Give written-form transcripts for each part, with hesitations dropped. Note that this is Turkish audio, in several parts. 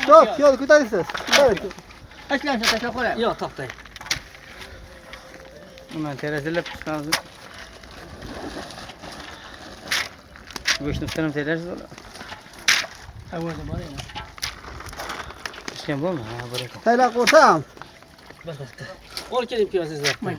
Stop, yo'l ko'tarasiz. Tashlansa tashlab qo'yay. Yo'q, to'xtang. Nima terazalab chiqamiz. Go'shtni ustini terasiz bo'la. Havoda bor endi. Ishgan bo'lma, ha, bor ekan. Taylab qo'ysam. Bas. Ol kelib ko'rasizlar. May.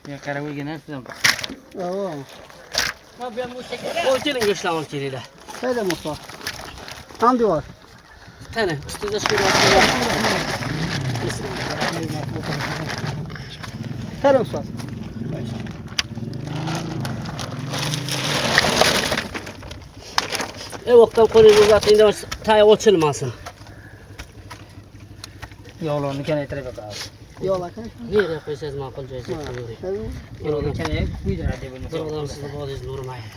Ya karavolga narsadan bor. Yo'q. Ha, bu ham bu shekilda. Ol keling go'shtlar ol kelinglar. Taylab Musa. Ham diyor. Tani, ustida chiqib Taylab Musa. Vaqtdan qo'lingizni uzating, tay ochilmasin. Yog'larni kamaytirib qo'yamiz. Yo'q aka. Nereye qo'ysangiz ma'qul joyga qo'ying. Yog'larni kamayib quydiradi deb Bir odam sizni bodingizni urmaydi.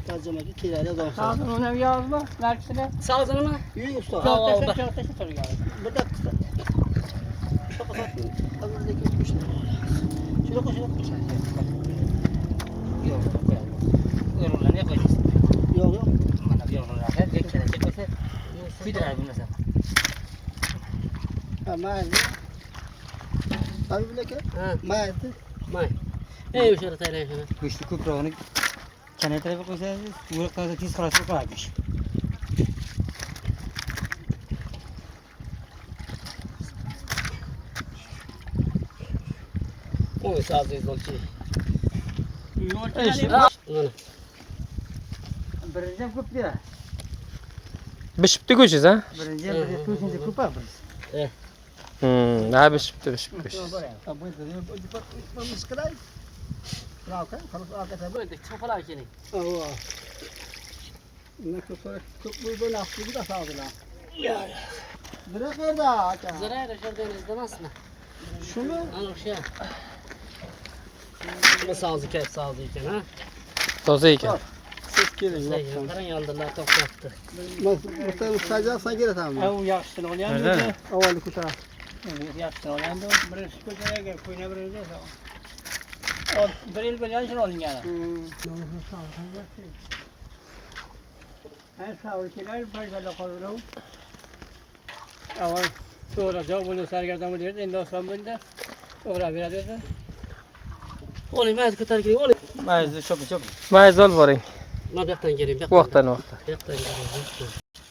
Tarjimaga keladi odam. Hozir uni ham yozma, narxini. Sağ nima? Yo'q usta. Tashlab turgan. Bir dakika. Azizdagi qo'shni. Shuna qo'shni. Yo'q, yo'qlarni qo'yasiz. Yo'q. Mana bu yo'qlarni beklarga qo'ysa, quydiradi bu narsa. Ha, mayli. Abi bilaka? Ha, Mayli. may. O'sha yerda taylang shuni. Go'shtni ko'prog'ini kamaytirib qo'ysangiz, bu qancha tez xalos qiladi. Oy, sağdayız olsun. Mana. Birinchi ham ko'p beradi. Bishibdi go'shingiz, ha? Birinchi ham bir to'rtinchi ko'p biz. Ha, bishibdi. Vamos kray. Bravo, kan? Kalau aka tabi. Böyle çapalar keling. Oh. Ne kadar çok böyle lafı da sağdılar. Bırak orada aka. Zarar şuradan izlemezsin. Şunu Ana şey. Bu sağızı kes sağızı iken ha. Toza ekan. ses gelin. Sen karan yaldılar toplattı. Muhtemelen sadece sen gel tamam. U yaxshisini olganmiz. Nerede? Avvalda kuta. Yaxshisini olganda birinchi ko'chaga qo'yna birinchi. Bir yil bo'lgan shuni olingan. Ha, savurchilar birgala qoldirib. Avval so'rasa buni sargardon berdi, endi oson bo'ldi. To'g'ri beradi. Oling, mayt ko'tar keling, oling. Mayli, chop. Mayz olib boring. Mana bu yoqdan keling, bu Vaqtdan vaqtdan. yoqdan keling.